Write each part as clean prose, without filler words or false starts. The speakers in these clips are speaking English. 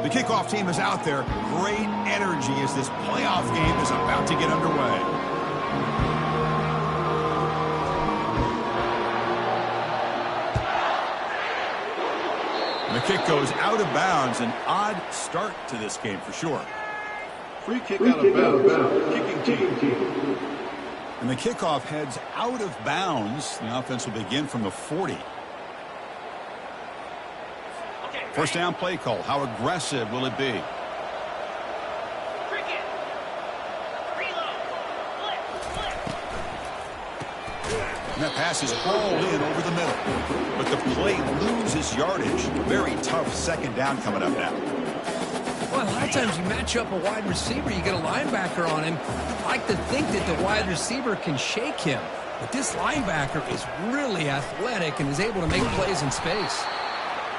The kickoff team is out there. Great energy as this playoff game is about to get underway. And the kick goes out of bounds. An odd start to this game for sure. Free kick out of bounds. Kicking team. And the kickoff heads out of bounds. The offense will begin from the 40. First down play call. How aggressive will it be? And that pass is hauled in over the middle. But the play loses yardage. Very tough second down coming up now. Well, a lot of times you match up a wide receiver, you get a linebacker on him. I like to think that the wide receiver can shake him. But this linebacker is really athletic and is able to make plays in space.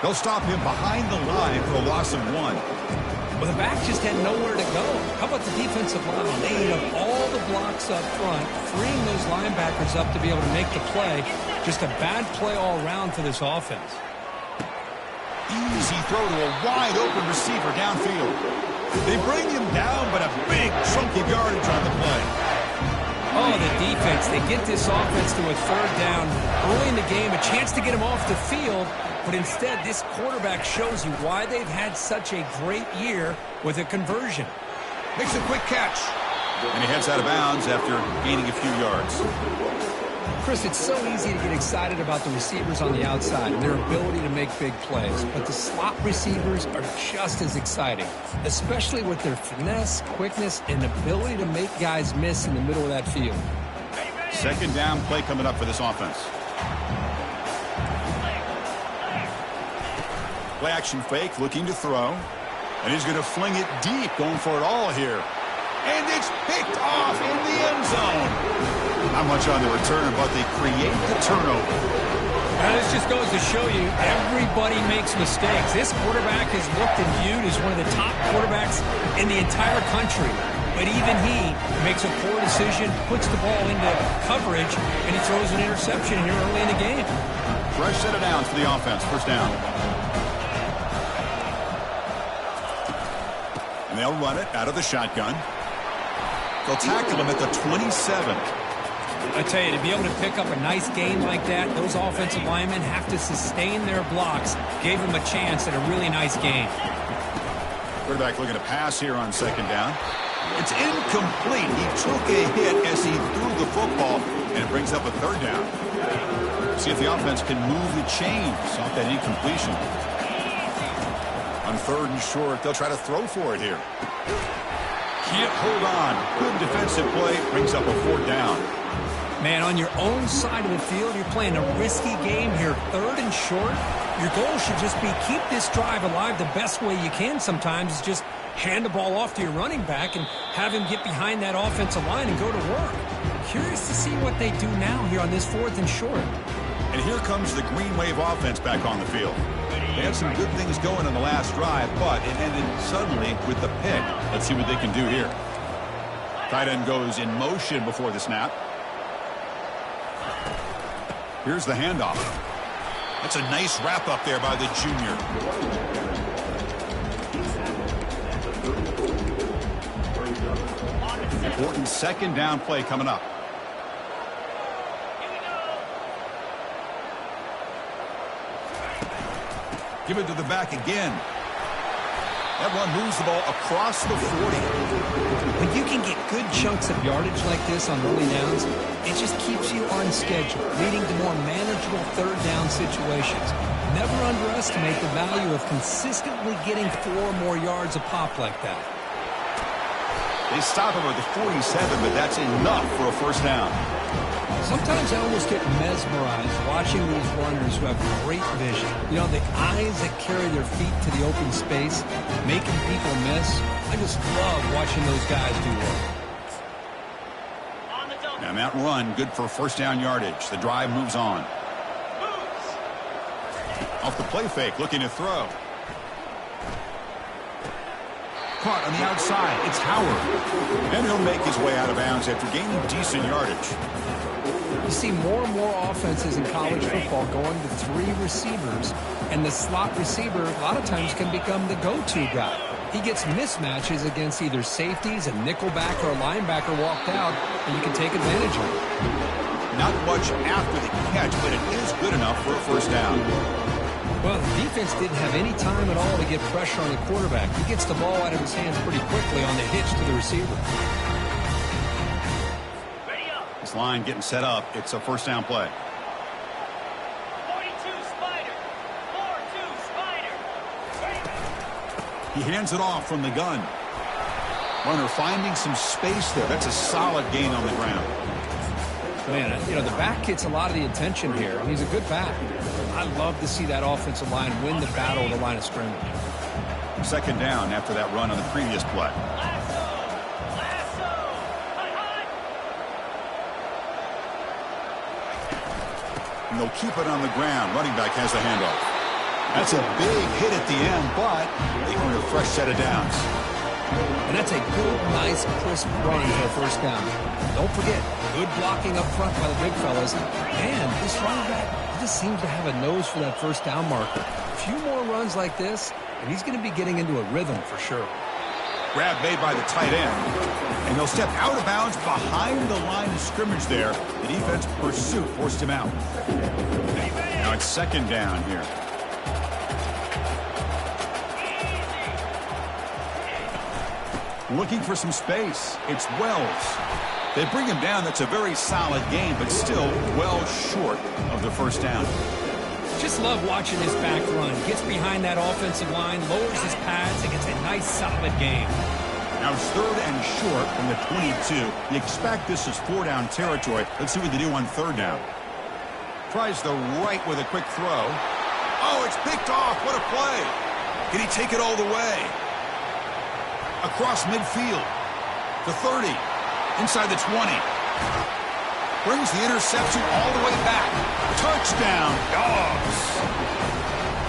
They'll stop him behind the line for a loss of 1. Well, the back just had nowhere to go. How about the defensive line? They ate up all the blocks up front, freeing those linebackers up to be able to make the play. Just a bad play all around for this offense. Easy throw to a wide-open receiver downfield. They bring him down, but a big chunk of yardage on the play. Oh, the defense. They get this offense to a third down early in the game, a chance to get him off the field. But instead, this quarterback shows you why they've had such a great year with a conversion. Makes a quick catch. And he heads out of bounds after gaining a few yards. Chris, it's so easy to get excited about the receivers on the outside and their ability to make big plays. But the slot receivers are just as exciting, especially with their finesse, quickness, and ability to make guys miss in the middle of that field. Second down play coming up for this offense. Play action fake, looking to throw. And he's going to fling it deep, going for it all here. And it's picked off in the end zone. Not much on the return, but they create the turnover. Now, this just goes to show you everybody makes mistakes. This quarterback is looked and viewed as one of the top quarterbacks in the entire country. But even he makes a poor decision, puts the ball into coverage, and he throws an interception here early in the game. Fresh set of downs for the offense. First down. And they'll run it out of the shotgun. They'll tackle him at the 27. I tell you, to be able to pick up a nice gain like that, those offensive linemen have to sustain their blocks. Gave him a chance at a really nice gain. Quarterback looking to pass here on second down. It's incomplete. He took a hit as he threw the football, and it brings up a third down. See if the offense can move the chains off that incompletion. On third and short, they'll try to throw for it here. Can't hold on. Good defensive play. Brings up a fourth down. Man, on your own side of the field, you're playing a risky game here. Third and short. Your goal should just be keep this drive alive the best way you can sometimes is just hand the ball off to your running back and have him get behind that offensive line and go to work. Curious to see what they do now here on this fourth and short. And here comes the Green Wave offense back on the field. They had some good things going in the last drive, but it ended suddenly with the pick. Let's see what they can do here. Tight end goes in motion before the snap. Here's the handoff. That's a nice wrap up there by the junior. Important second down play coming up. Give it to the back again. That one moves the ball across the 40. When you can get good chunks of yardage like this on early downs, it just keeps you on schedule, leading to more manageable third down situations. Never underestimate the value of consistently getting 4 more yards a pop like that. They stop him at the 47, but that's enough for a first down. Sometimes I almost get mesmerized watching these runners who have great vision. You know, the eyes that carry their feet to the open space, making people miss. I just love watching those guys do work. And that run, good for first down yardage. The drive moves on. Off the play fake, looking to throw. Caught on the outside. It's Howard. And he'll make his way out of bounds after gaining decent yardage. You see more and more offenses in college football going to 3 receivers, And the slot receiver a lot of times can become the go-to guy. He gets mismatches against either safeties, a nickelback, or a linebacker walked out, and you can take advantage of it. Not much after the catch, but it is good enough for a first down. Well, the defense didn't have any time at all to get pressure on the quarterback. He gets the ball out of his hands pretty quickly on the hitch to the receiver. This line getting set up. It's a first down play. 42 Spider. 4-2 Spider. He hands it off from the gun. Runner finding some space there. That's a solid gain on the ground. Man, you know, the back gets a lot of the attention here. He's a good back. I love to see that offensive line win the battle at the line of scrimmage. Second down after that run on the previous play. Lasso. Hut. And they'll keep it on the ground. Running back has the handoff. That's a big hit at the end, but they earn a fresh set of downs. And that's a good, nice, crisp run for a first down. Don't forget, good blocking up front by the big fellas. And this running back, he just seems to have a nose for that first down marker. A few more runs like this, and he's going to be getting into a rhythm for sure. Grab made by the tight end. And he'll step out of bounds behind the line of scrimmage there. The defense pursuit forced him out. Now it's second down here. Looking for some space. It's Wells. They bring him down. That's a very solid game, but still well short of the first down. Just love watching this back run. Gets behind that offensive line, lowers his pads, and gets a nice, solid game. Now it's third and short from the 22. You expect this is 4-down territory. Let's see what they do on third down. Tries the right with a quick throw. Oh, it's picked off. What a play. Can he take it all the way? Across midfield. The 30. Inside the 20. Brings the interception all the way back. Touchdown, Dogs.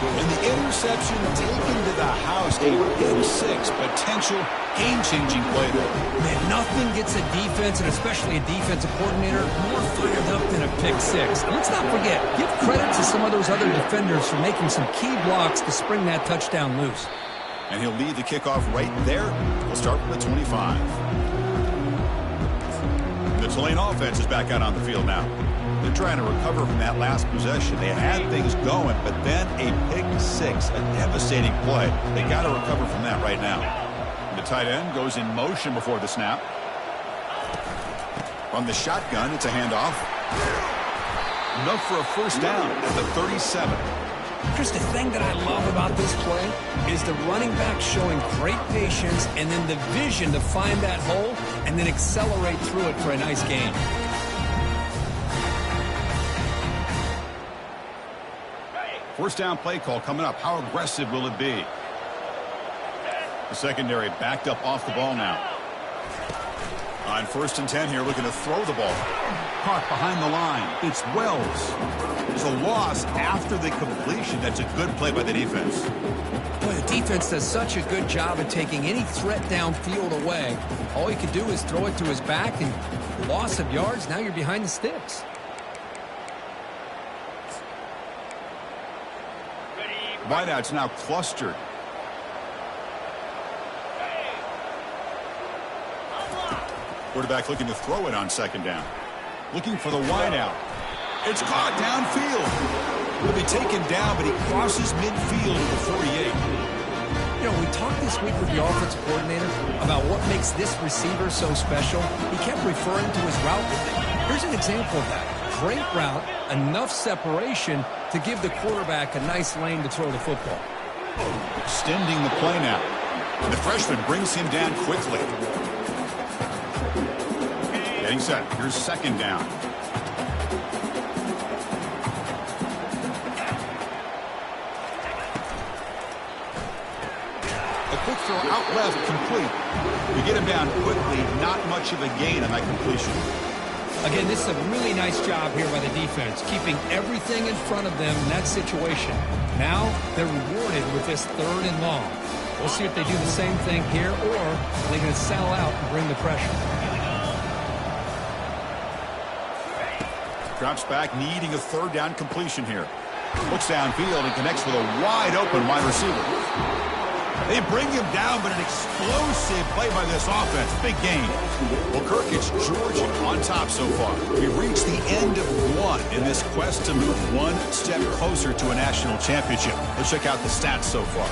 And the interception taken to the house. A big 6 potential game-changing play there. Man, nothing gets a defense, and especially a defensive coordinator, more fired up than a pick 6. And let's not forget, give credit to some of those other defenders for making some key blocks to spring that touchdown loose. And he'll lead the kickoff right there. We'll start from the 25. The Tulane offense is back out on the field now. They're trying to recover from that last possession. They had things going, but then a pick 6, a devastating play. They got to recover from that right now. The tight end goes in motion before the snap. From the shotgun, it's a handoff. Enough for a first down at the 37. Chris, the thing that I love about this play is the running back showing great patience and then the vision to find that hole and then accelerate through it for a nice gain. First down play call coming up. How aggressive will it be? The secondary backed up off the ball now. On 1st and 10 here, looking to throw the ball. Caught behind the line. It's Wells. There's a loss after the completion. That's a good play by the defense. Boy, the defense does such a good job of taking any threat downfield away. All you can do is throw it to his back, and loss of yards, now you're behind the sticks. Wideouts now clustered. Quarterback looking to throw it on second down. Looking for the wideout. It's caught downfield. Will be taken down, but he crosses midfield to the 48. You know, we talked this week with the offensive coordinator about what makes this receiver so special. He kept referring to his route. Here's an example of that. Great route, enough separation to give the quarterback a nice lane to throw the football. Extending the play now. And the freshman brings him down quickly. Getting set. Here's second down. A quick throw out left, complete. We get him down quickly. Not much of a gain on that completion. Again, this is a really nice job here by the defense, keeping everything in front of them in that situation. Now they're rewarded with this 3rd and long. We'll see if they do the same thing here, or are they going to sell out and bring the pressure. Drops back, needing a 3rd down completion here. Looks downfield and connects with a wide-open wide receiver. They bring him down, but an explosive play by this offense. Big gain. Well, Kirk, it's Georgia on top so far. We've reached the end of one in this quest to move one step closer to a national championship. Let's check out the stats so far.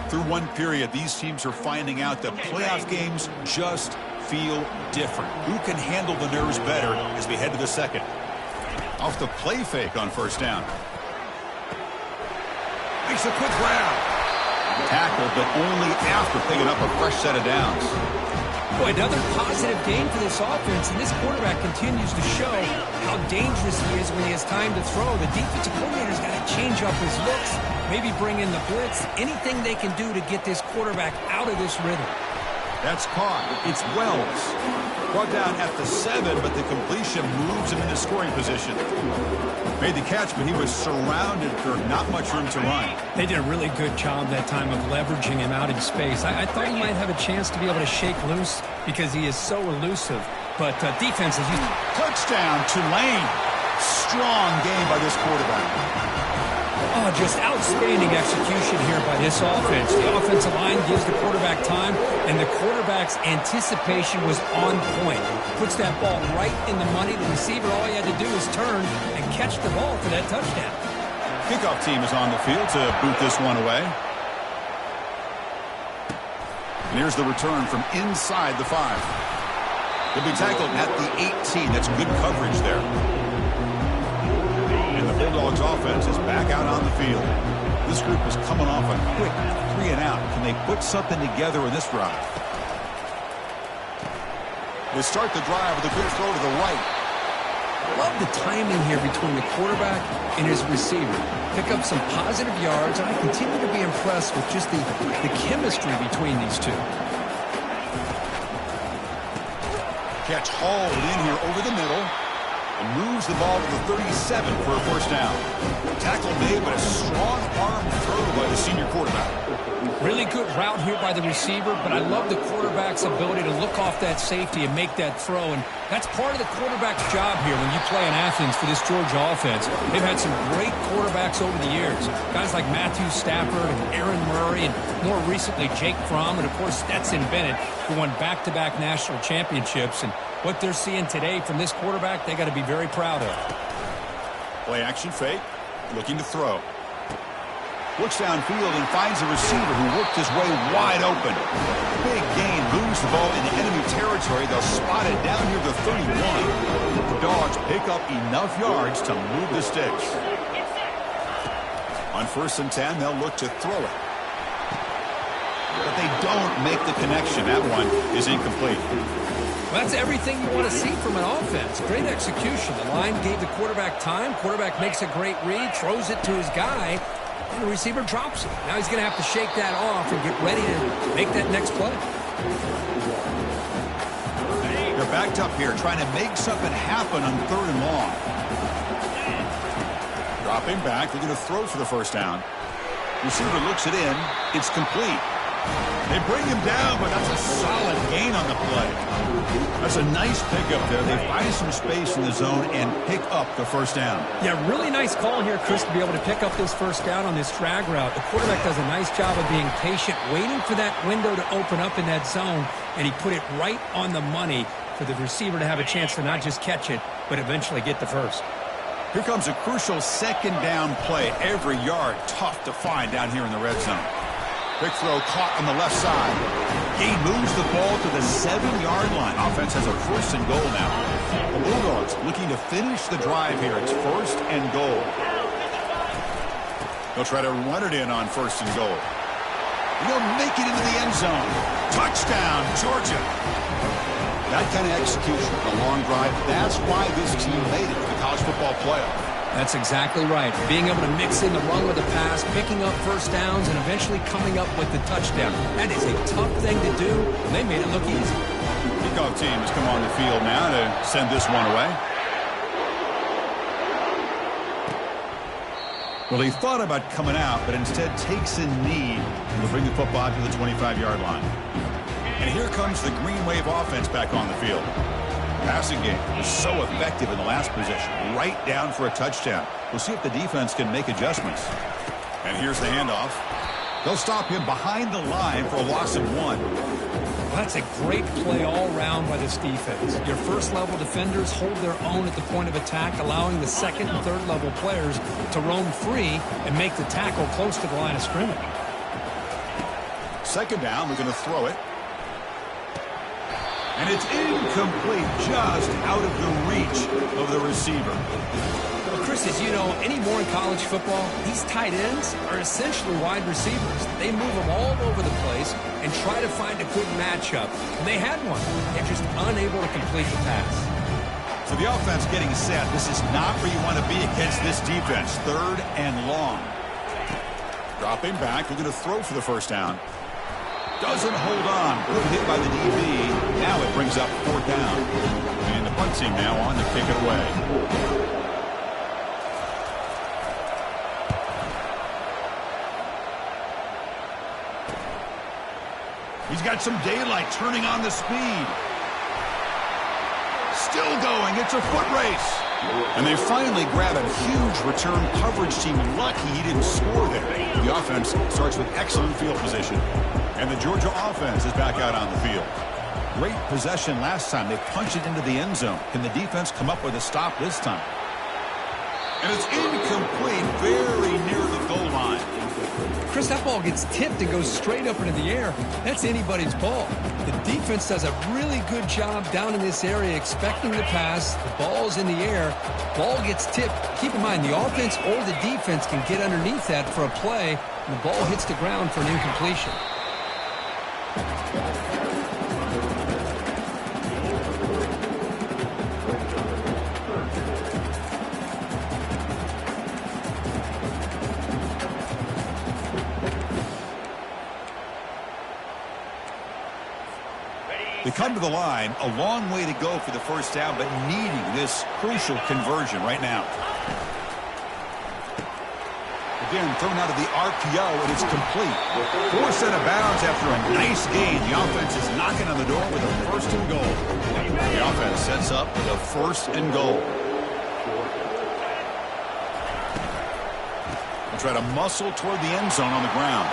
Through one period, these teams are finding out that playoff games just feel different. Who can handle the nerves better as we head to the second? Off the play fake on first down. Makes a quick grab. Tackled, but only after picking up a fresh set of downs. Boy, another positive game for this offense, and this quarterback continues to show how dangerous he is when he has time to throw. The defensive coordinator's got to change up his looks, maybe bring in the blitz, anything they can do to get this quarterback out of this rhythm. That's caught. It's Wells. Brought down at the 7, but the completion moves him into scoring position. Made the catch, but he was surrounded for not much room to run. They did a really good job that time of leveraging him out in space. I thought he might have a chance to be able to shake loose because he is so elusive. But defense is used. Touchdown, Tulane. Strong game by this quarterback. Oh, just outstanding execution here by this offense. The offensive line gives the quarterback time, and the quarterback's anticipation was on point. Puts that ball right in the money. The receiver, all he had to do was turn and catch the ball for that touchdown. Kickoff team is on the field to boot this one away. And here's the return from inside the 5. He'll be tackled at the 18. That's good coverage there. The Bulldogs offense is back out on the field. This group is coming off a quick 3-and-out. Can they put something together in this drive? They start the drive with a good throw to the right. Love the timing here between the quarterback and his receiver. Pick up some positive yards, and I continue to be impressed with just the chemistry between these two. Catch hauled in here over the middle. And moves the ball to the 37 for a first down. Tackle made, but a strong arm throw by the senior quarterback. Really good route here by the receiver, but I love the quarterback's ability to look off that safety and make that throw. And that's part of the quarterback's job here when you play in Athens for this Georgia offense. They've had some great quarterbacks over the years. Guys like Matthew Stafford and Aaron Murray, and more recently Jake Fromm, and of course Stetson Bennett, who won back-to-back national championships. And what they're seeing today from this quarterback, they got to be very proud of. Play action fake, looking to throw. Looks downfield and finds a receiver who worked his way wide open. Big gain, moves the ball into enemy territory. They'll spot it down near the 31. The Dogs pick up enough yards to move the sticks. On 1st and 10, they'll look to throw it. But they don't make the connection. That one is incomplete. Well, that's everything you want to see from an offense. Great execution. The line gave the quarterback time. Quarterback makes a great read, throws it to his guy, and the receiver drops it. Now he's going to have to shake that off and get ready to make that next play. They're backed up here, trying to make something happen on 3rd and long. Dropping back, looking to throw for the first down. Receiver looks it in. It's complete. They bring him down, but that's a solid gain on the play. That's a nice pickup there. They find some space in the zone and pick up the first down. Yeah, really nice call here, Chris, to be able to pick up this first down on this drag route. The quarterback does a nice job of being patient, waiting for that window to open up in that zone, and he put it right on the money for the receiver to have a chance to not just catch it, but eventually get the first. Here comes a crucial 2nd down play. Every yard tough to find down here in the red zone. Big throw caught on the left side. Gain moves the ball to the 7-yard line. Offense has a 1st and goal now. The Bulldogs looking to finish the drive here. It's 1st and goal. They'll try to run it in on 1st and goal. They'll make it into the end zone. Touchdown, Georgia. That kind of execution on a long drive, that's why this team made it to the college football playoff. That's exactly right. Being able to mix in the run with the pass, picking up first downs, and eventually coming up with the touchdown. That is a tough thing to do, and they made it look easy. Kickoff team has come on the field now to send this one away. Well, he thought about coming out, but instead takes a knee and will bring the football to the 25-yard line. And here comes the Green Wave offense back on the field. Passing game was so effective in the last possession. Right down for a touchdown. We'll see if the defense can make adjustments. And here's the handoff. They'll stop him behind the line for a loss of 1. That's a great play all around by this defense. Your first-level defenders hold their own at the point of attack, allowing the second and third-level players to roam free and make the tackle close to the line of scrimmage. Second down, we're going to throw it. And it's incomplete, just out of the reach of the receiver. Well, Chris, as you know, anymore in college football, these tight ends are essentially wide receivers. They move them all over the place and try to find a good matchup. And they had one. They're just unable to complete the pass. So the offense getting set. This is not where you want to be against this defense. 3rd and long. Dropping back. We're going to throw for the first down. Doesn't hold on. Good hit by the DB. Now it brings up 4th down. And the punt team now on to kick it away. He's got some daylight, turning on the speed. Still going. It's a foot race. And they finally grab a huge return coverage team. Lucky he didn't score there. The offense starts with excellent field position. And the Georgia offense is back out on the field. Great possession last time. They punched it into the end zone. Can the defense come up with a stop this time? And it's incomplete, very near the goal line. Chris, that ball gets tipped and goes straight up into the air. That's anybody's ball. The defense does a really good job down in this area expecting the pass. The ball's in the air. Ball gets tipped. Keep in mind, the offense or the defense can get underneath that for a play, and the ball hits the ground for an incompletion. They come to the line, a long way to go for the first down, but needing this crucial conversion right now. Again, thrown out of the RPO, and it's complete. Forced out of bounds after a nice gain. The offense is knocking on the door with a 1st and goal. The offense sets up the 1st and goal. They'll try to muscle toward the end zone on the ground.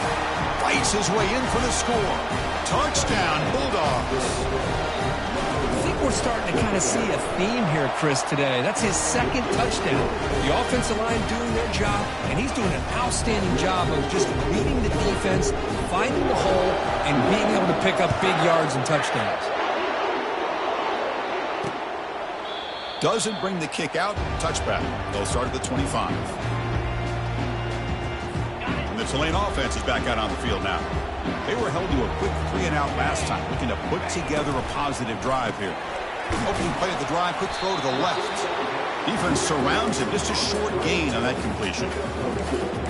Fights his way in for the score. Touchdown, Bulldogs. I think we're starting to kind of see a theme here, Chris, today. That's his 2nd touchdown. The offensive line doing their job, and he's doing an outstanding job of just reading the defense, finding the hole, and being able to pick up big yards and touchdowns. Doesn't bring the kick out. Touchback. They'll start at the 25. And the Tulane offense is back out on the field now. They were held to a quick 3-and-out last time, looking to put together a positive drive here. Opening play of the drive, quick throw to the left. Defense surrounds him, just a short gain on that completion.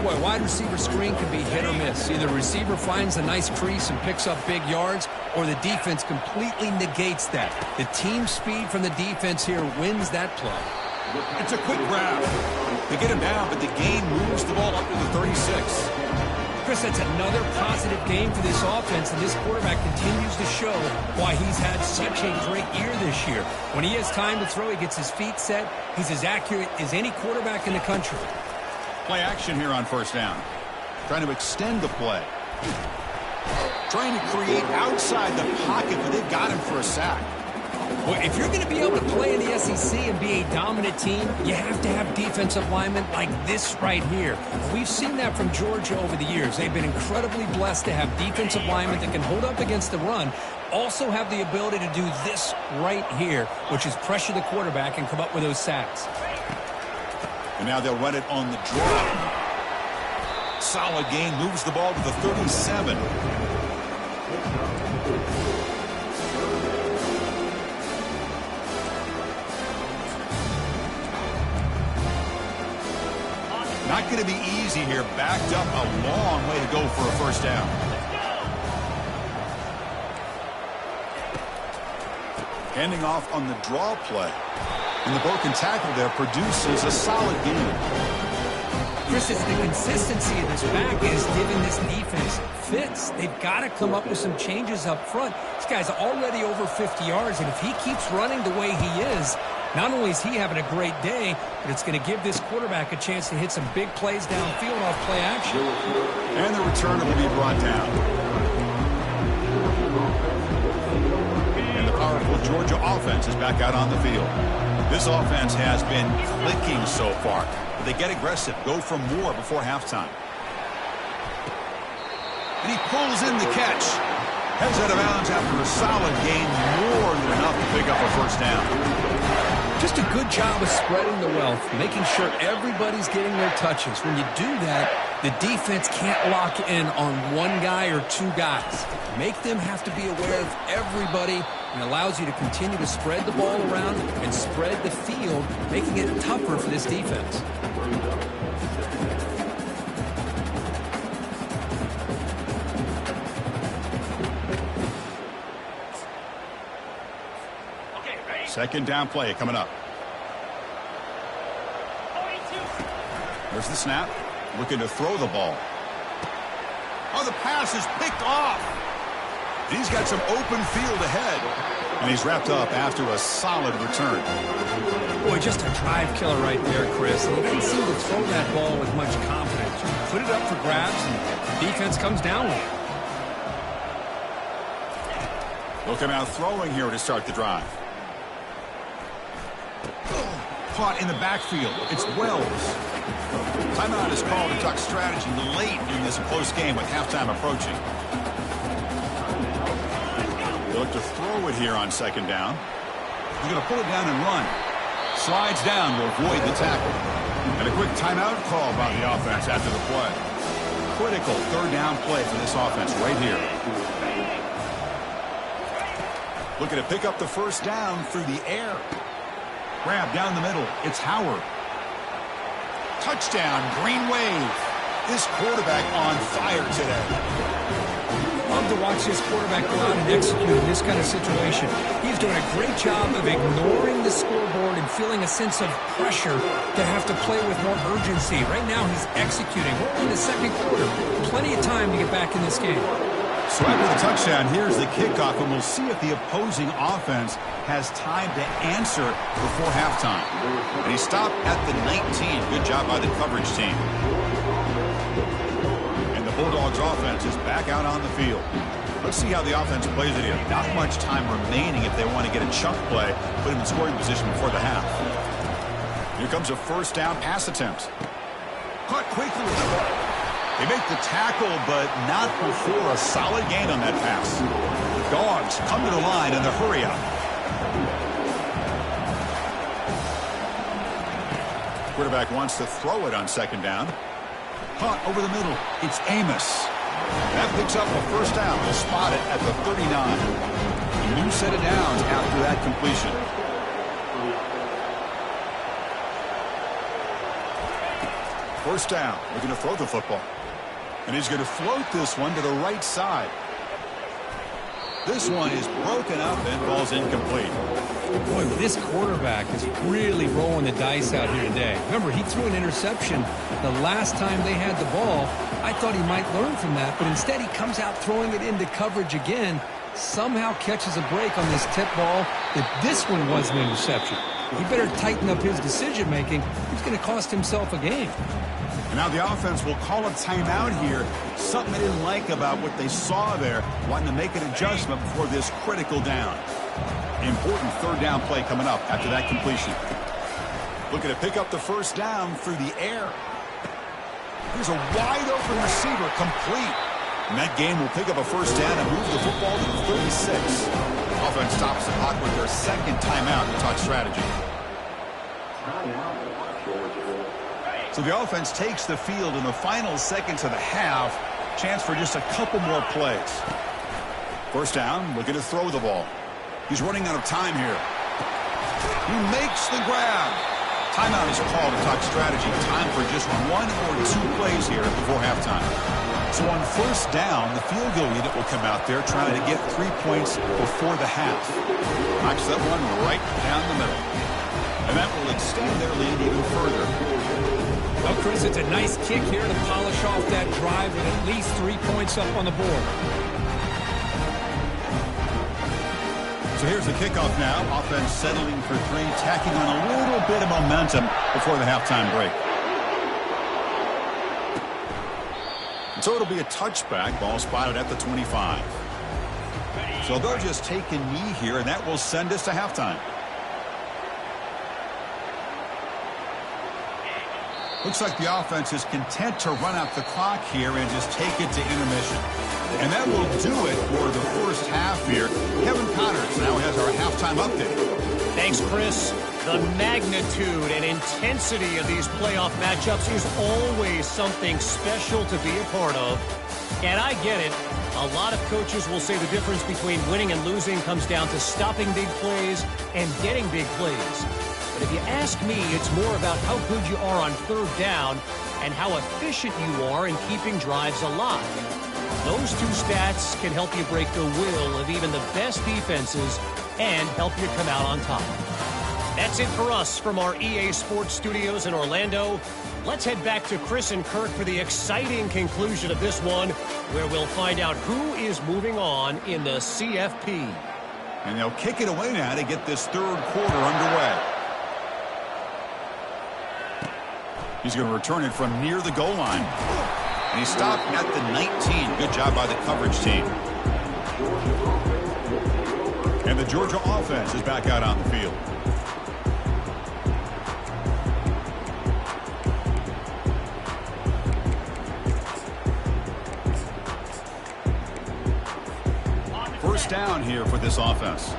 Boy, wide receiver screen can be hit or miss. Either the receiver finds a nice crease and picks up big yards, or the defense completely negates that. The team speed from the defense here wins that play. It's a quick grab. They get him down, but the gain moves the ball up to the 36. Chris, that's another positive game for this offense, and this quarterback continues to show why he's had such a great year this year. When he has time to throw, he gets his feet set. He's as accurate as any quarterback in the country. Play action here on 1st down. Trying to extend the play. Trying to create outside the pocket, but they've got him for a sack. Well, if you're going to be able to play in the SEC and be a dominant team, you have to have defensive linemen like this right here. We've seen that from Georgia over the years. They've been incredibly blessed to have defensive linemen that can hold up against the run, also have the ability to do this right here, which is pressure the quarterback and come up with those sacks. And now they'll run it on the draw. Solid gain, moves the ball to the 37. Not going to be easy here. Backed up a long way to go for a first down. Handing off on the draw play. And the broken tackle there produces a solid gain. Chris, it's the consistency of this back is giving this defense fits. They've got to come up with some changes up front. This guy's already over 50 yards, and if he keeps running the way he is, not only is he having a great day, but it's going to give this quarterback a chance to hit some big plays downfield off play action. And the returner will be brought down. And the powerful Georgia offense is back out on the field. This offense has been clicking so far. But they get aggressive, go for more before halftime. And he pulls in the catch. Heads out of bounds after a solid gain, more than enough to pick up a first down. Just a good job of spreading the wealth, making sure everybody's getting their touches. When you do that, the defense can't lock in on one guy or two guys. Make them have to be aware of everybody, and allows you to continue to spread the ball around and spread the field, making it tougher for this defense. Second down play coming up. There's the snap. Looking to throw the ball. Oh, the pass is picked off. And he's got some open field ahead. And he's wrapped up after a solid return. Boy, just a drive killer right there, Chris. He didn't seem to throw that ball with much confidence. Just put it up for grabs, and the defense comes down with it. Looking out throwing here to start the drive. Caught in the backfield. It's Wells. Timeout is called to talk strategy late in this close game with halftime approaching. They look to throw it here on second down. He's going to pull it down and run. Slides down to avoid the tackle. And a quick timeout call by the offense after the play. Critical third down play for this offense right here. Looking to pick up the first down through the air. Grab down the middle. It's Howard. Touchdown, Green Wave. This quarterback on fire today. Love to watch this quarterback go out and execute in this kind of situation. He's doing a great job of ignoring the scoreboard and feeling a sense of pressure to have to play with more urgency. Right now he's executing. We're in the second quarter. Plenty of time to get back in this game. So after the touchdown, here's the kickoff, and we'll see if the opposing offense has time to answer before halftime. And he stopped at the 19. Good job by the coverage team. And the Bulldogs offense is back out on the field. Let's see how the offense plays it here. Not much time remaining if they want to get a chunk play, put him in scoring position before the half. Here comes a first down pass attempt. Caught quickly. They make the tackle, but not before a solid gain on that pass. The Dogs come to the line in the hurry up. Quarterback wants to throw it on second down. Punt over the middle. It's Amos. That picks up a first down. They'll spot it at the 39. A new set of downs after that completion. First down. Looking to throw the football. And he's going to float this one to the right side. This one is broken up and falls incomplete. Boy, this quarterback is really rolling the dice out here today. Remember, he threw an interception the last time they had the ball. I thought he might learn from that, but instead he comes out throwing it into coverage again. Somehow catches a break on this tip ball that this one was an interception. He better tighten up his decision-making. He's going to cost himself a game. And now the offense will call a timeout here. Something they didn't like about what they saw there. Wanting to make an adjustment before this critical down. Important third down play coming up after that completion. Looking to pick up the first down through the air. Here's a wide open receiver, complete. And that game will pick up a first down and move the football to the 36. Offense stops the clock with their second timeout to talk strategy. So the offense takes the field in the final seconds of the half. Chance for just a couple more plays. First down, looking to throw the ball. He's running out of time here. He makes the grab. Timeout is called to talk strategy. Time for just one or two plays here before halftime. So on first down, the field goal unit will come out there trying to get 3 points before the half. Knocks that one right down the middle. And that will extend their lead even further. Well, Chris, it's a nice kick here to polish off that drive with at least 3 points up on the board. So here's the kickoff now. Offense settling for 3, tacking on a little bit of momentum before the halftime break. And so it'll be a touchback. Ball spotted at the 25. So they'll just take a knee here, and that will send us to halftime. Looks like the offense is content to run out the clock here and just take it to intermission. And that will do it for the first half here. Kevin Connors now has our halftime update. Thanks, Chris. The magnitude and intensity of these playoff matchups is always something special to be a part of. And I get it. A lot of coaches will say the difference between winning and losing comes down to stopping big plays and getting big plays. But if you ask me, it's more about how good you are on third down and how efficient you are in keeping drives alive. Those two stats can help you break the will of even the best defenses and help you come out on top. That's it for us from our EA Sports Studios in Orlando. Let's head back to Chris and Kirk for the exciting conclusion of this one, where we'll find out who is moving on in the CFP. And they'll kick it away now to get this third quarter underway. He's going to return it from near the goal line. And he stopped at the 19. Good job by the coverage team. And the Georgia offense is back out on the field. First down here for this offense.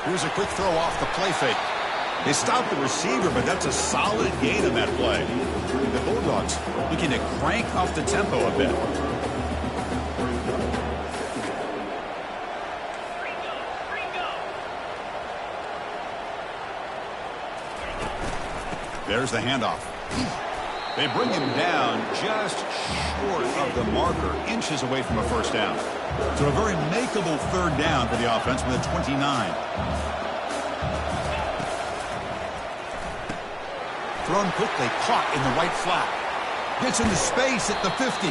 Here's a quick throw off the play fake. They stopped the receiver, but that's a solid gain on that play. The Bulldogs looking to crank up the tempo a bit. There's the handoff. They bring him down just short of the marker, inches away from a first down. So a very makeable third down for the offense with a 29. Thrown quickly, caught in the right flat. Gets into space at the 50.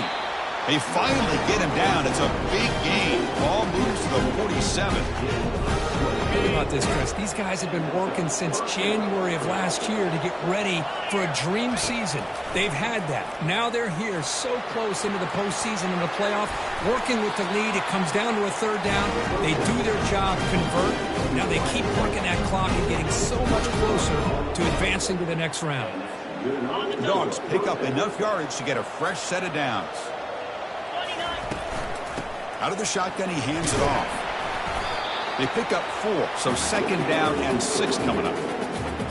They finally get him down. It's a big gain. Ball moves to the 47. Think about this, Chris. These guys have been working since January of last year to get ready for a dream season. They've had that. Now they're here so close into the postseason and the playoff, working with the lead. It comes down to a third down. They do their job, convert. Now they keep working that clock and getting so much closer to advancing to the next round. The Dogs pick up enough yardage to get a fresh set of downs. Out of the shotgun, he hands it off. They pick up 4, so second down and 6 coming up.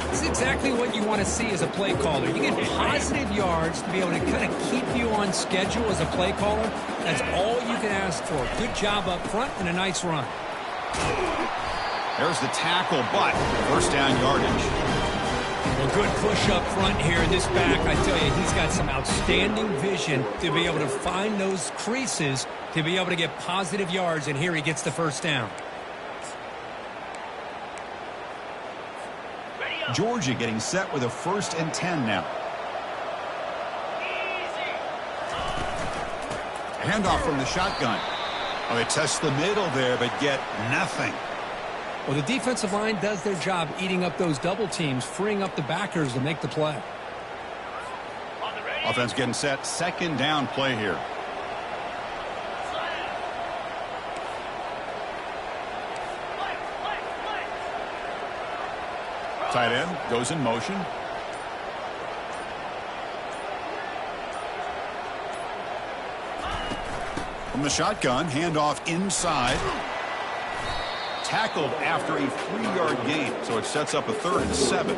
This is exactly what you want to see as a play caller. You get positive yards to be able to kind of keep you on schedule as a play caller. That's all you can ask for. Good job up front and a nice run. There's the tackle, but first down yardage. Well, good push up front here. This back, I tell you, he's got some outstanding vision to be able to find those creases to be able to get positive yards, and here he gets the first down. Georgia getting set with a 1st and 10 now. Handoff from the shotgun. Oh, they test the middle there, but get nothing. Well, the defensive line does their job eating up those double teams, freeing up the backers to make the play. Offense getting set. Second down play here. Tight end goes in motion. From the shotgun, handoff inside. Tackled after a 3-yard gain, so it sets up a 3rd and 7.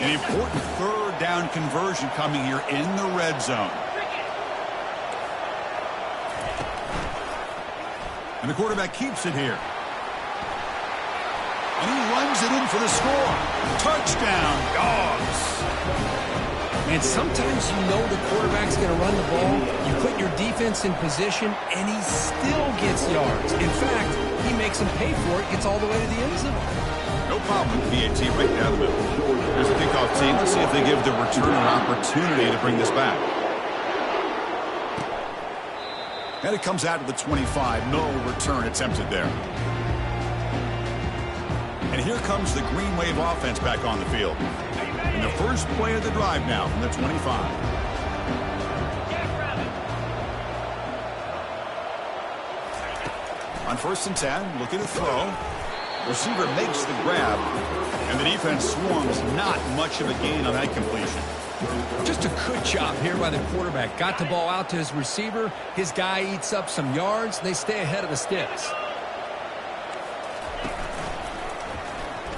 An important 3rd down conversion coming here in the red zone. And the quarterback keeps it here. And he runs it in for the score. Touchdown, Dogs. And sometimes you know the quarterback's going to run the ball. You put your defense in position, and he still gets yards. In fact, he makes them pay for it, gets all the way to the end zone. No problem with PAT right down the middle. Here's the kickoff team. Let's see if they give the returner an opportunity to bring this back. And it comes out to the 25. No return attempted there. And here comes the Green Wave offense back on the field. And the first play of the drive now from the 25. On 1st and 10, looking to throw. Receiver makes the grab, and the defense swarms. Not much of a gain on that completion. Just a good job here by the quarterback. Got the ball out to his receiver. His guy eats up some yards. They stay ahead of the sticks.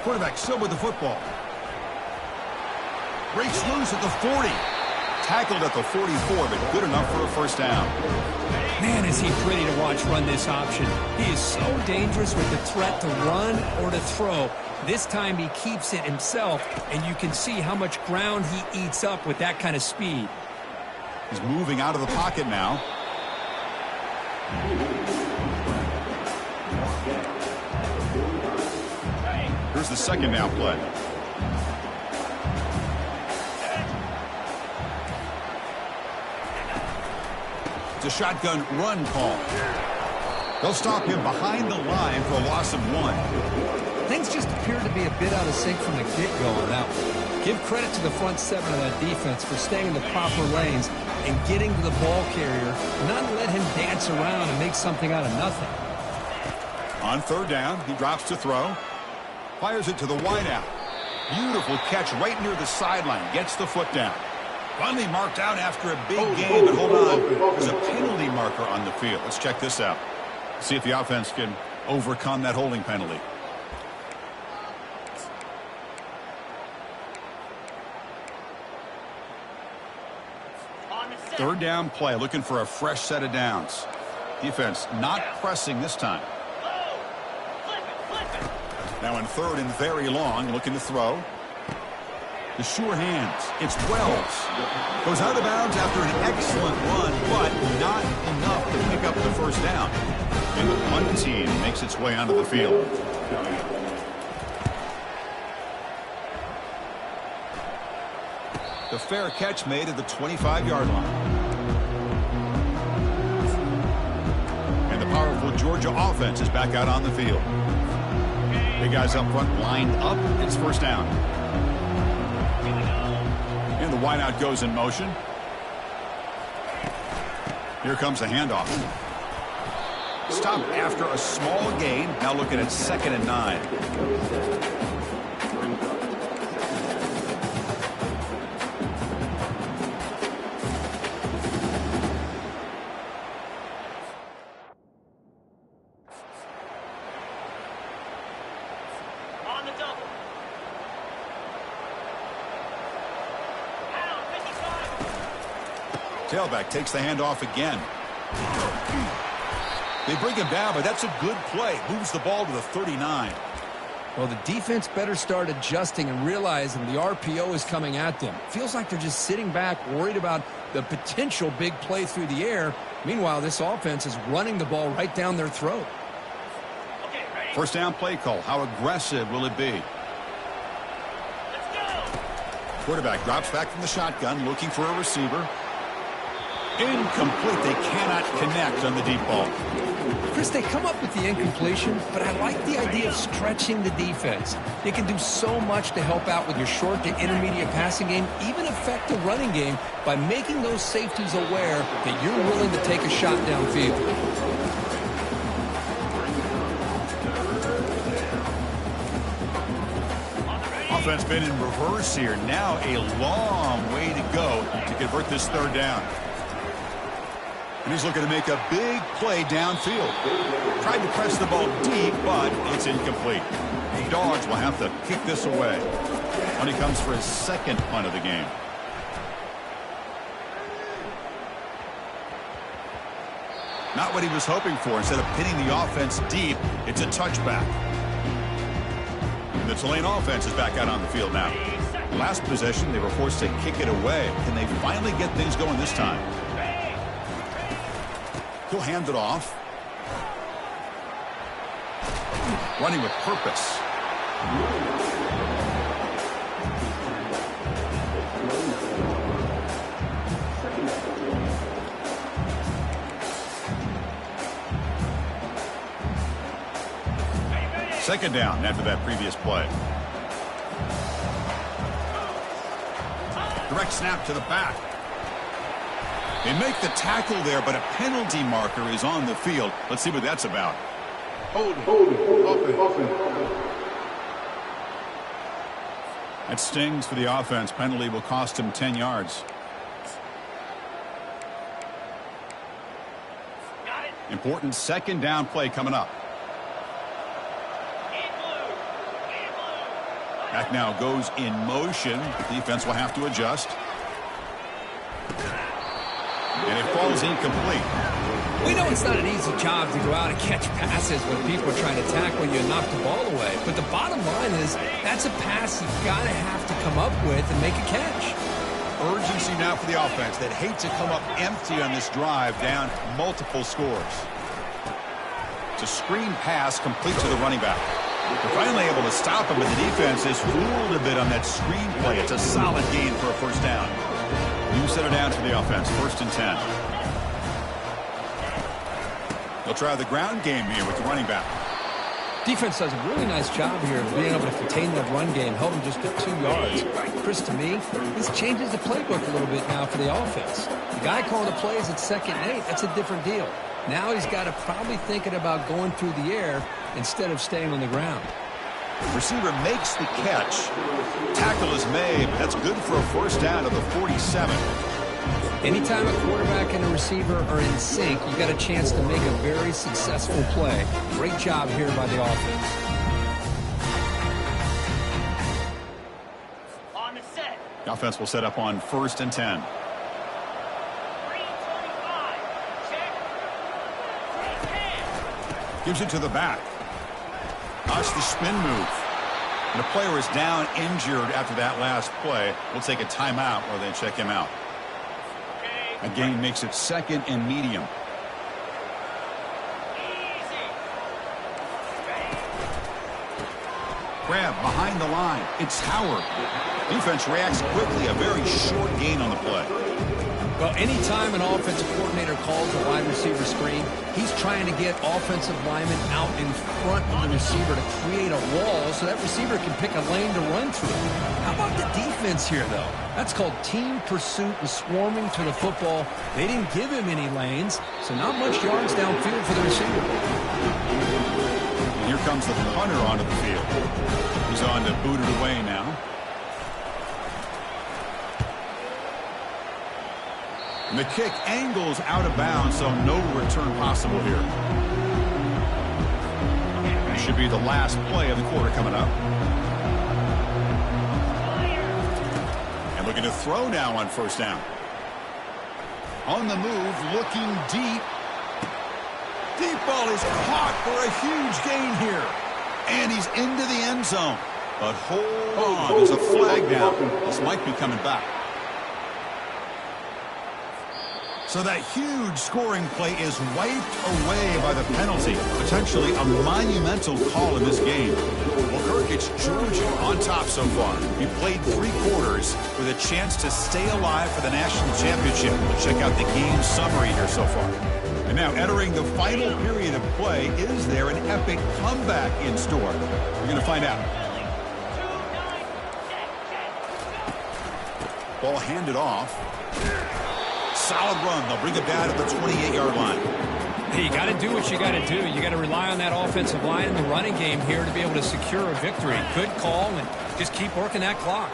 Quarterback still with the football. Breaks loose at the 40. Tackled at the 44, but good enough for a first down. Man, is he pretty to watch run this option. He is so dangerous with the threat to run or to throw. This time he keeps it himself, and you can see how much ground he eats up with that kind of speed. He's moving out of the pocket now. Here's the second down play. It's a shotgun run call. They'll stop him behind the line for a loss of 1. Things just appear to be a bit out of sync from the get-go on that one. Give credit to the front 7 of that defense for staying in the proper lanes and getting to the ball carrier, not let him dance around and make something out of nothing. On 3rd down, he drops to throw. Fires it to the wideout. Beautiful catch right near the sideline. Gets the foot down. Finally marked out after a big game, but hold on. There's a penalty marker on the field. Let's check this out. See if the offense can overcome that holding penalty. Third down play, looking for a fresh set of downs. Defense not pressing this time. Now in 3rd and very long, looking to throw. The sure hands. It's Wells. Goes out of bounds after an excellent run, but not enough to pick up the first down. And the punt team makes its way onto the field. The fair catch made at the 25-yard line. And the powerful Georgia offense is back out on the field. Big guys up front lined up. It's first down. And the wideout goes in motion. Here comes the handoff. Stop after a small gain. Now looking at 2nd and 9. Tailback takes the handoff again. They bring him down, but that's a good play. Moves the ball to the 39. Well, the defense better start adjusting and realizing the RPO is coming at them. Feels like they're just sitting back, worried about the potential big play through the air. Meanwhile, this offense is running the ball right down their throat. First down play call. How aggressive will it be? Let's go. Quarterback drops back from the shotgun, looking for a receiver. Incomplete. They cannot connect on the deep ball. Chris, they come up with the incompletion, but I like the idea of stretching the defense. They can do so much to help out with your short to intermediate passing game, even affect the running game by making those safeties aware that you're willing to take a shot downfield. Offense been in reverse here. Now a long way to go to convert this 3rd down. And he's looking to make a big play downfield. Tried to press the ball deep, but it's incomplete. The Dogs will have to kick this away when he comes for his 2nd punt of the game. Not what he was hoping for. Instead of pinning the offense deep, it's a touchback. And the Tulane offense is back out on the field now. Last possession, they were forced to kick it away. Can they finally get things going this time? He'll hand it off. Running with purpose. Second down after that previous play. Direct snap to the back. They make the tackle there, but a penalty marker is on the field. Let's see what that's about. Hold it. That stings for the offense. Penalty will cost him 10 yards. Important second down play coming up. Back now goes in motion. Defense will have to adjust. And it falls incomplete. We know it's not an easy job to go out and catch passes when people are trying to tackle you and knock the ball away. But the bottom line is that's a pass you've got to have to come up with and make a catch. Urgency now for the offense that hate to come up empty on this drive, down multiple scores. It's a screen pass complete to the running back. They're finally able to stop him, but the defense is fooled a bit on that screen play. It's a solid gain for a first down. New set of downs for the offense, 1st and 10. They'll try the ground game here with the running back. Defense does a really nice job here of being able to contain that run game, held them just at 2 yards. Chris, to me, this changes the playbook a little bit now for the offense. The guy calling the plays at 2nd and 8, that's a different deal. Now he's got to probably thinking about going through the air instead of staying on the ground. Receiver makes the catch. Tackle is made, but that's good for a first down of the 47. Anytime a quarterback and a receiver are in sync, you got a chance to make a very successful play. Great job here by the offense. On the set. The offense will set up on 1st and 10. 325. Check. 310. Gives it to the back. Watch the spin move. And the player is down injured after that last play. We'll take a timeout or they check him out. A gain makes it 2nd and medium. Easy. Grab behind the line. It's Howard. Defense reacts quickly. A very short gain on the play. Well, anytime an offensive coordinator calls a wide receiver screen, he's trying to get offensive linemen out in front of the receiver to create a wall so that receiver can pick a lane to run through. How about the defense here, though? That's called team pursuit and swarming to the football. They didn't give him any lanes, so not much yards downfield for the receiver. And here comes the punter onto the field. He's on to boot it away now. And the kick angles out of bounds, so no return possible here. This should be the last play of the quarter coming up. And looking to throw now on 1st down. On the move, looking deep. Deep ball is caught for a huge gain here. And he's into the end zone. But hold on, there's a flag down. This might be coming back. So that huge scoring play is wiped away by the penalty. Potentially a monumental call in this game. Well, Kirk, it's Georgia on top so far. He played 3 quarters with a chance to stay alive for the national championship. We'll check out the game summary here so far. And now entering the final period of play, is there an epic comeback in store? We're going to find out. Ball handed off. Solid run. They'll bring it down to the 28-yard line. Hey, you got to do what you got to do. You got to rely on that offensive line in the running game here to be able to secure a victory. Good call, and just keep working that clock.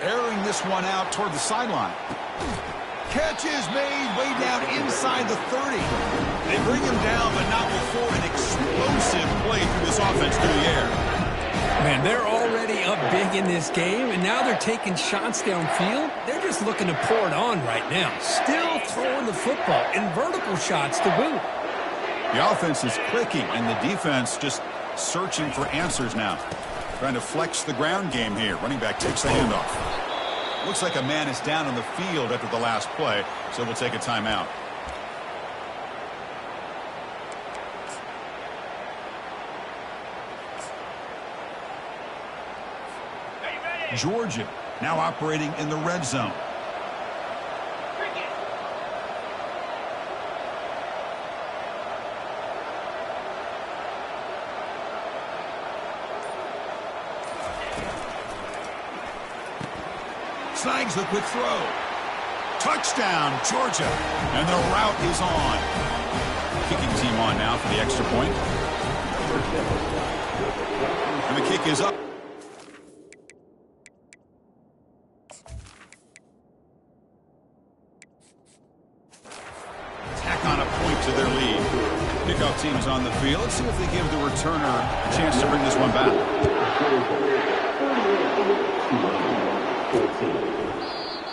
Airing this one out toward the sideline. Catch is made way down inside the 30. They bring him down, but not before an explosive play through this offense through the air. Man, they're already up big in this game, and now they're taking shots downfield. They're just looking to pour it on right now. Still throwing the football in vertical shots to boot. The offense is clicking, and the defense just searching for answers now. Trying to flex the ground game here. Running back takes the handoff. Looks like a man is down on the field after the last play, so we'll take a timeout. Georgia now operating in the red zone. Snags the quick throw. Touchdown, Georgia. And the route is on. Kicking team on now for the extra point. And the kick is up. Tack on a point to their lead. Kickoff team is on the field. Let's see if they give the returner a chance to bring this one back.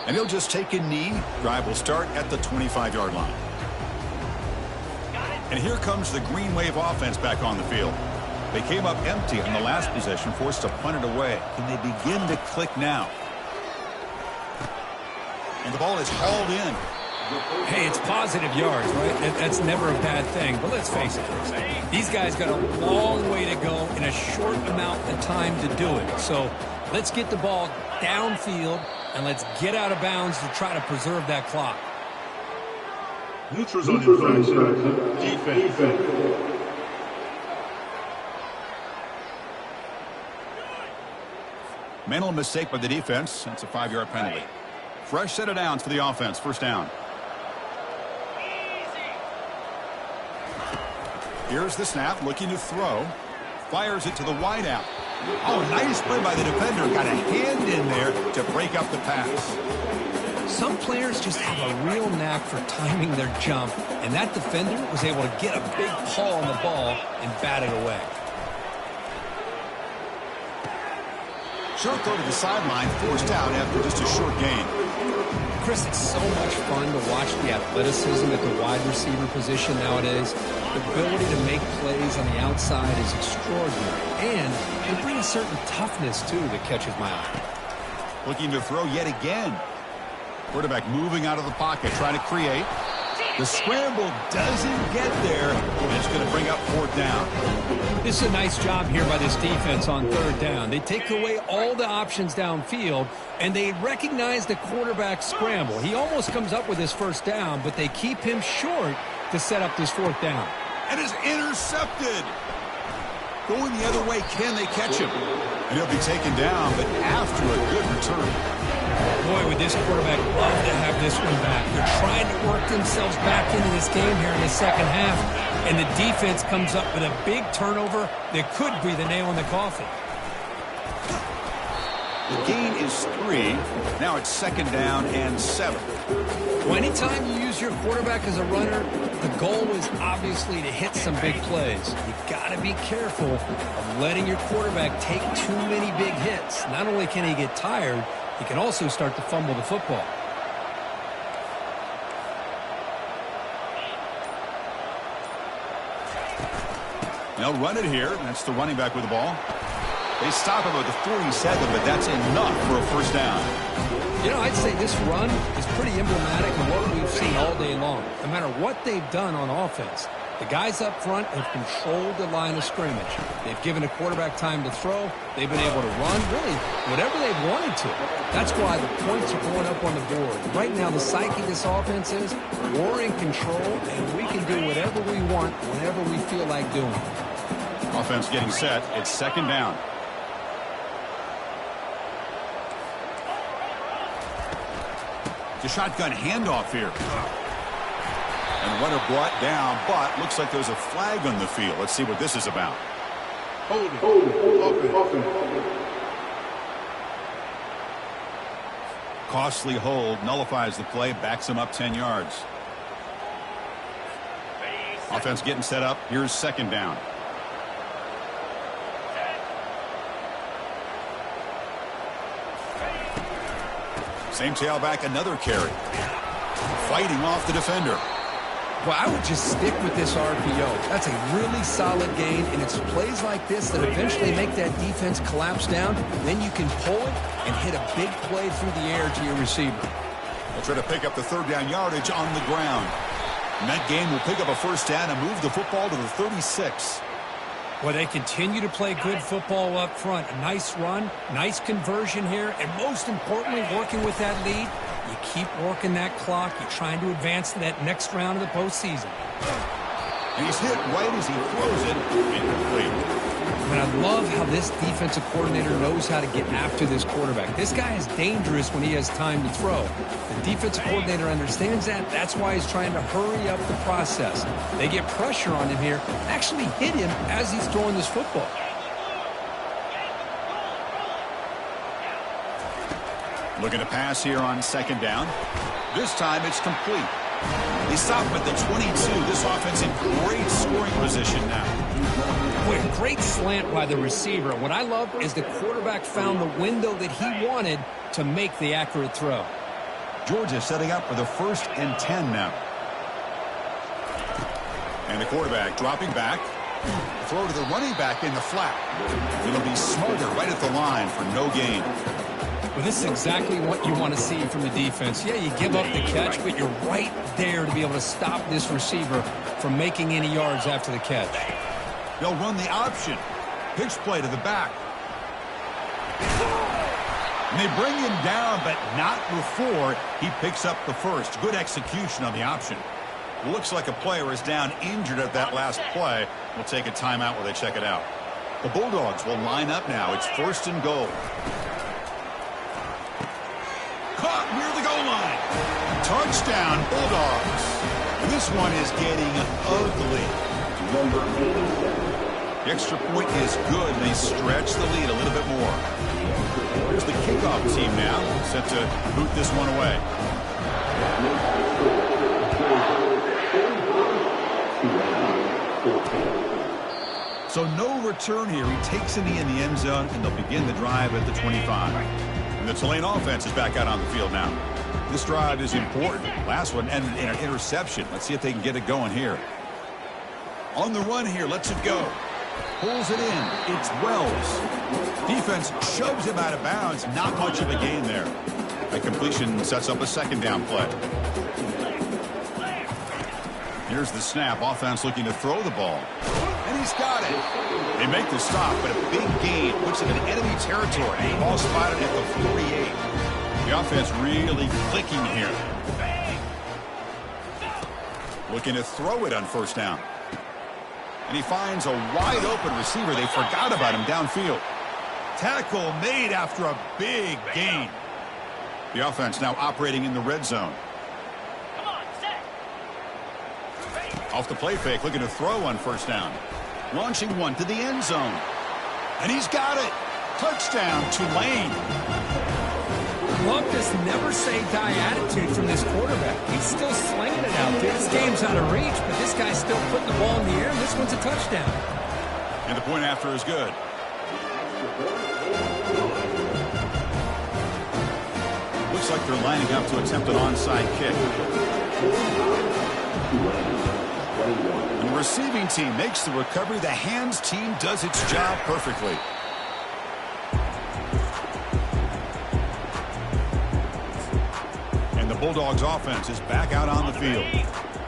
And he'll just take a knee. Drive will start at the 25-yard line. And here comes the Green Wave offense back on the field. They came up empty on the last possession, forced to punt it away. Can they begin to click now? And the ball is hauled in. Hey, it's positive yards, right? That's never a bad thing. But let's face it, these guys got a long way to go in a short amount of time to do it. So let's get the ball downfield, and let's get out of bounds to try to preserve that clock. Neutrals on infraction. Defense. Mental mistake by the defense. That's a 5-yard penalty. Fresh set of downs for the offense. First down. Here's the snap, looking to throw. Fires it to the wideout. Oh, nice play by the defender. Got a hand in there to break up the pass. Some players just have a real knack for timing their jump, and that defender was able to get a big paw on the ball and bat it away. Short throw to the sideline, forced out after just a short gain. Chris, it's so much fun to watch the athleticism at the wide receiver position nowadays. The ability to make plays on the outside is extraordinary, and they bring a certain toughness, too, that catches my eye. Looking to throw yet again. Quarterback moving out of the pocket, trying to create. The scramble doesn't get there, and it's going to bring up fourth down. This is a nice job here by this defense on third down. They take away all the options downfield, and they recognize the quarterback scramble. He almost comes up with his first down, but they keep him short to set up this fourth down. And is intercepted. Going the other way, can they catch him? And he'll be taken down, but after a good return. Boy, would this quarterback love to have this one back. They're trying to work themselves back into this game here in the second half, and the defense comes up with a big turnover that could be the nail in the coffin. The gain is 3. Now it's second down and 7. Well, anytime you use your quarterback as a runner, the goal is obviously to hit some big plays. You got to be careful of letting your quarterback take too many big hits. Not only can he get tired, he can also start to fumble the football. They'll run it here. That's the running back with the ball. They stop him at the 47, but that's enough for a first down. You know, I'd say this run is pretty emblematic of what we've seen all day long. No matter what they've done on offense, the guys up front have controlled the line of scrimmage. They've given a quarterback time to throw. They've been able to run, really, whatever they've wanted to. That's why the points are going up on the board. Right now, the psyche of this offense is we're in control, and we can do whatever we want whenever we feel like doing it. Offense getting set. It's second down. The shotgun handoff here. And runner brought down, but looks like there's a flag on the field. Let's see what this is about. Costly hold, nullifies the play, backs him up 10 yards. Offense getting set up. Here's second down. Same tailback, another carry. Fighting off the defender. Well, I would just stick with this RPO. That's a really solid gain, and it's plays like this that eventually make that defense collapse down. Then you can pull it and hit a big play through the air to your receiver. They'll try to pick up the third down yardage on the ground. And that game will pick up a first down and move the football to the 36. Well, they continue to play good football up front. A nice run, nice conversion here, and most importantly, working with that lead. You keep working that clock. You're trying to advance to that next round of the postseason. And he's hit right as he throws it incomplete. And I love how this defensive coordinator knows how to get after this quarterback. This guy is dangerous when he has time to throw. The defensive coordinator understands that. That's why he's trying to hurry up the process. They get pressure on him here, actually hit him as he's throwing this football. Looking to pass here on second down. This time it's complete. He stopped at the 22. This offense in great scoring position now. Boy, a great slant by the receiver. What I love is the quarterback found the window that he wanted to make the accurate throw. Georgia setting up for the 1st and 10 now. And the quarterback dropping back. Throw to the running back in the flat. It'll be Smarter right at the line for no gain. Well, this is exactly what you want to see from the defense. Yeah, you give up the catch, but you're right there to be able to stop this receiver from making any yards after the catch. They'll run the option. Pitch play to the back. And they bring him down, but not before he picks up the first. Good execution on the option. Looks like a player is down injured at that last play. We'll take a timeout while they check it out. The Bulldogs will line up now. It's 1st and goal. Caught near the goal line. Touchdown, Bulldogs. This one is getting ugly. The extra point is good. They stretch the lead a little bit more. Here's the kickoff team now, set to boot this one away. So no return here. He takes a knee in the end zone, and they'll begin the drive at the 25. And the Tulane offense is back out on the field now. This drive is important. Last one ended in an interception. Let's see if they can get it going here. On the run here, lets it go. Pulls it in. It's Wells. Defense shoves him out of bounds. Not much of a gain there. A completion sets up a second down play. Here's the snap. Offense looking to throw the ball. And he's got it. They make the stop, but a big gain puts him in enemy territory. Ball spotted at the 48. The offense really clicking here. Looking to throw it on first down. And he finds a wide open receiver. They forgot about him downfield. Tackle made after a big gain. The offense now operating in the red zone. Come on, set. Off the play fake, looking to throw on first down. Launching one to the end zone. And he's got it. Touchdown, Tulane. Love this never say die attitude from this quarterback. He's still slinging it out there. This game's out of reach, but this guy's still putting the ball in the air, and this one's a touchdown. And the point after is good. Looks like they're lining up to attempt an onside kick. And the receiving team makes the recovery. The hands team does its job perfectly. And the Bulldogs offense is back out on the field.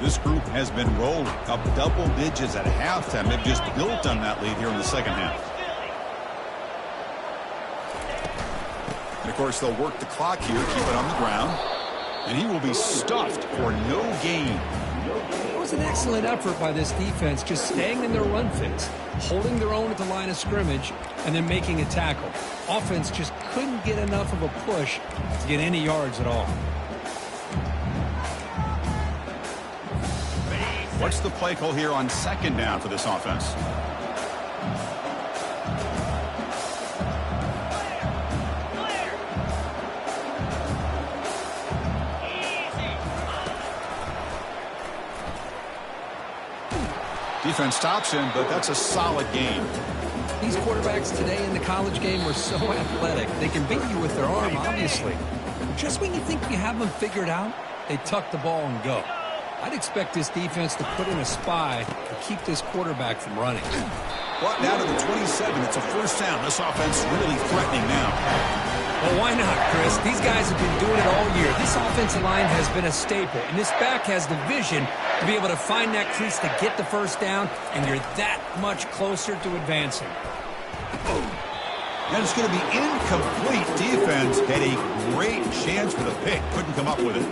This group has been rolling up double digits at halftime. They've just built on that lead here in the second half. And of course, they'll work the clock here, keep it on the ground. And he will be stuffed for no gain. It was an excellent effort by this defense, just staying in their run fits, holding their own at the line of scrimmage, and then making a tackle. Offense just couldn't get enough of a push to get any yards at all. What's the play call here on second down for this offense? Defense stops him, but that's a solid gain. These quarterbacks today in the college game are so athletic. They can beat you with their arm, obviously. Just when you think you have them figured out, they tuck the ball and go. I'd expect this defense to put in a spy and keep this quarterback from running. Brought down to the 27. It's a first down. This offense really threatening now. Well, why not, Chris? These guys have been doing it all year. This offensive line has been a staple, and this back has the vision to be able to find that crease to get the first down, and you're that much closer to advancing. And it's going to be incomplete. Defense had a great chance for the pick. Couldn't come up with it.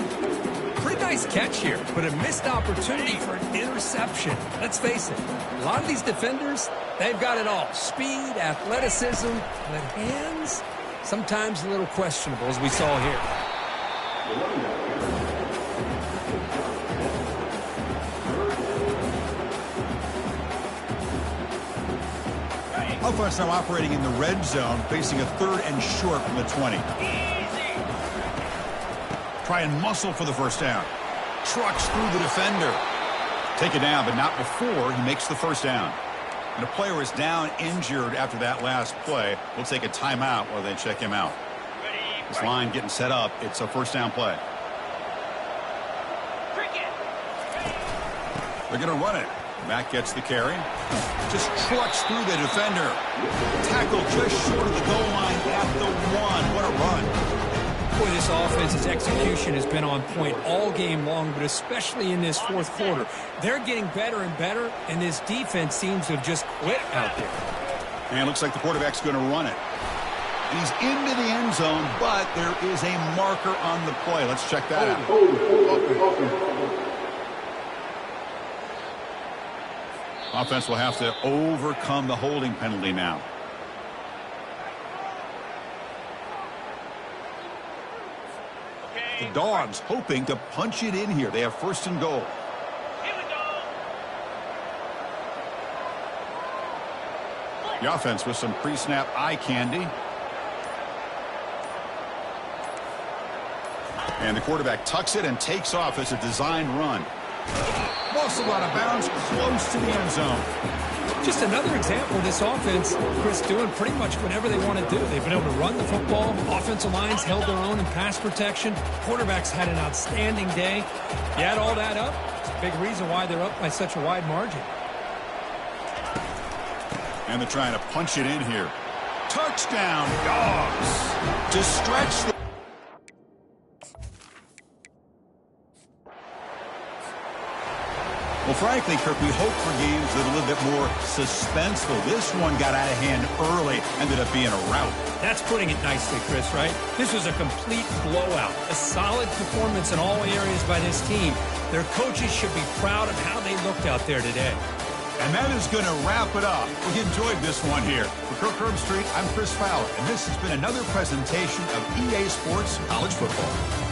Pretty nice catch here, but a missed opportunity for an interception. Let's face it, a lot of these defenders, they've got it all. Speed, athleticism, but hands, sometimes a little questionable, as we saw here. Offense now operating in the red zone, facing a 3rd and short from the 20. Try and muscle for the first down. Trucks through the defender. Take it down, but not before he makes the first down. And the player is down injured after that last play. We'll take a timeout while they check him out. This line getting set up. It's a first down play. They're going to run it. Matt gets the carry. Just trucks through the defender. Tackle just short of the goal line at the 1. What a run. Boy, this offense's execution has been on point all game long, but especially in this fourth quarter. They're getting better and better, and this defense seems to have just quit out there. And it looks like the quarterback's going to run it. He's into the end zone, but there is a marker on the play. Let's check that out. Offense will have to overcome the holding penalty now. The Dogs hoping to punch it in here. They have 1st and goal. Here we go. The offense with some pre-snap eye candy. And the quarterback tucks it and takes off as a design run. Muscle out of bounds, close to the end zone. Just another example of this offense, Chris, doing pretty much whatever they want to do. They've been able to run the football. Offensive lines held their own in pass protection. Quarterbacks had an outstanding day. You add all that up, it's a big reason why they're up by such a wide margin. And they're trying to punch it in here. Touchdown, Dogs. To stretch the... Well, frankly, Kirk, we hope for games that are a little bit more suspenseful. This one got out of hand early, ended up being a rout. That's putting it nicely, Chris, right? This was a complete blowout. A solid performance in all areas by this team. Their coaches should be proud of how they looked out there today. And that is going to wrap it up. We enjoyed this one here. For Kirk Herbstreit, I'm Chris Fowler, and this has been another presentation of EA Sports College Football.